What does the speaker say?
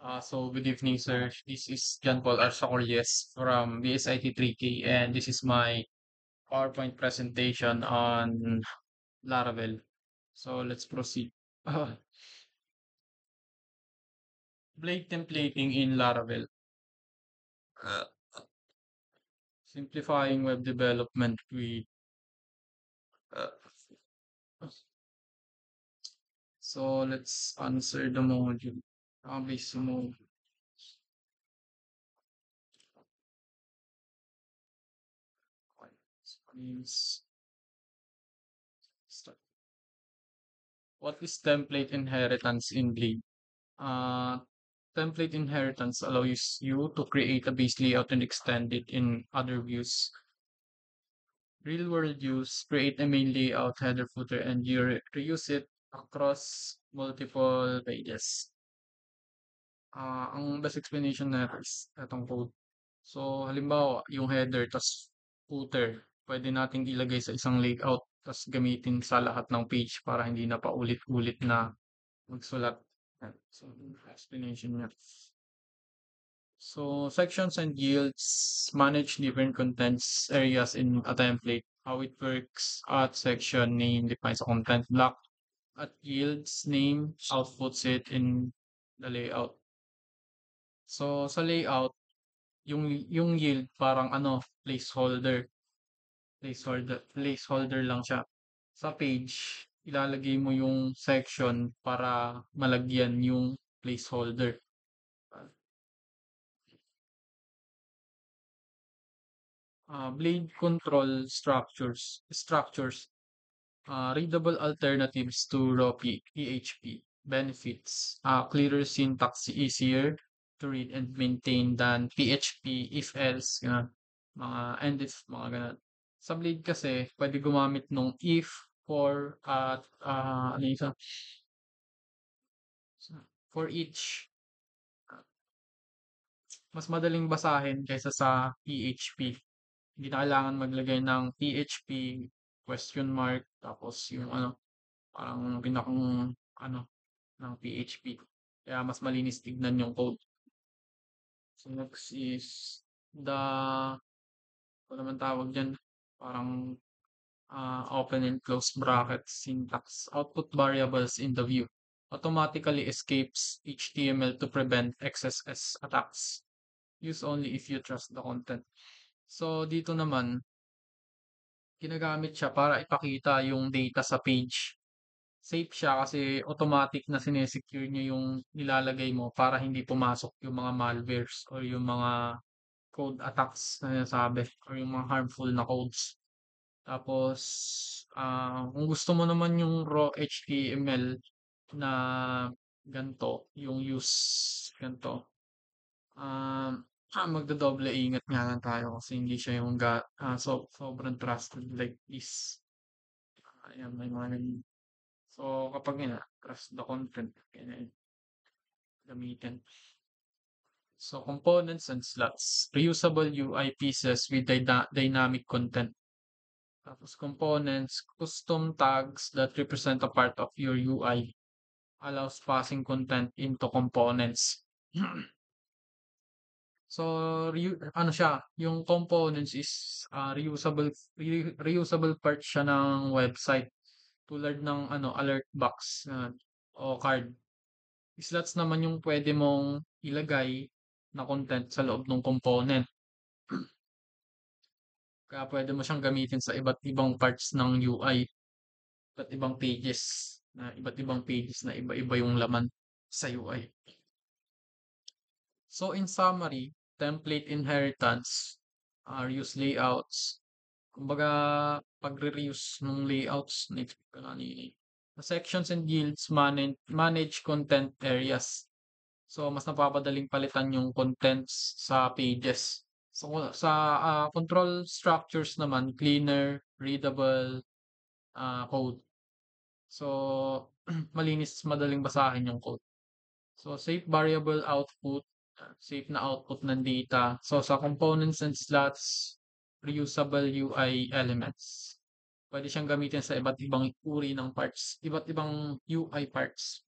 So good evening, sir. This is John Paul Arsacorjes from BSIT 3K, and this is my PowerPoint presentation on Laravel. So let's proceed. Blade templating in Laravel. Uh, Simplifying web development with. Uh, so let's answer the module. Base mo. Means start. What is template inheritance in Blade? Uh, Template inheritance allows you to create a base layout and extend it in other views. Real world use, create a main layout, header, footer, and you reuse it across multiple pages. Ang best explanation na is itong code. So, halimbawa, yung header, tas footer, pwede nating ilagay sa isang layout, tas gamitin sa lahat ng page para hindi na paulit-ulit na magsulat. So, explanation niya. So sections and yields manage different contents areas in a template. How it works at section name defines a content block. At yields name outputs it in the layout. So sa layout, yung yield parang placeholder lang siya. Sa page, ilalagay mo yung section para malagyan yung placeholder. Blade control structures, readable alternatives to raw PHP. Benefits, clearer syntax, easier to read and maintain than PHP, if else, ganun. And if, mga ganun. Sa Blade kasi, pwede gumamit nung if, for, at, ano yung isa? For each. Mas madaling basahin kaysa sa PHP. Hindi na kailangan maglagay ng PHP, question mark, tapos yung parang pinakang ano ng PHP. Kaya mas malinis tignan yung code. So next is the, ano naman tawag dyan, parang open and close brackets syntax. Output variables in the view automatically escapes HTML to prevent XSS attacks. Use only if you trust the content. So dito naman, ginagamit siya para ipakita yung data sa page. Safe siya kasi automatic na sinesecure niya yung nilalagay mo para hindi pumasok yung mga malwares or yung mga code attacks na sinasabi or yung mga harmful na codes. Tapos, kung gusto mo naman yung raw HTML na ganito, yung use ganito, magdodoble ingat nga lang tayo kasi hindi siya yung sobrang trusted like this. Ayan, may mga So, kapag nga, trust the content, kaya gamitin. So, components and slots. Reusable UI pieces with dynamic content. Tapos, components, custom tags that represent a part of your UI. Allows passing content into components. So, ano siya, yung components is reusable part siya ng website. Tulad ng alert box o card. Slots naman yung pwede mong ilagay na content sa loob ng component. Kaya pwede mo siyang gamitin sa iba't ibang parts ng UI, iba't ibang pages na iba-iba yung laman sa UI. So in summary, template inheritance, reuse layouts, kumbaga pagre-reuse ng layouts, na-explain ko kanina. The sections and guilds manage content areas. So, mas napapadaling palitan yung contents sa pages. So, sa control structures naman, cleaner, readable code. So, malinis, madaling basahin yung code. So, safe variable output, safe na output ng data. So, sa components and slots, reusable UI elements. Pwede siyang gamitin sa iba't ibang uri ng parts, iba't ibang UI parts.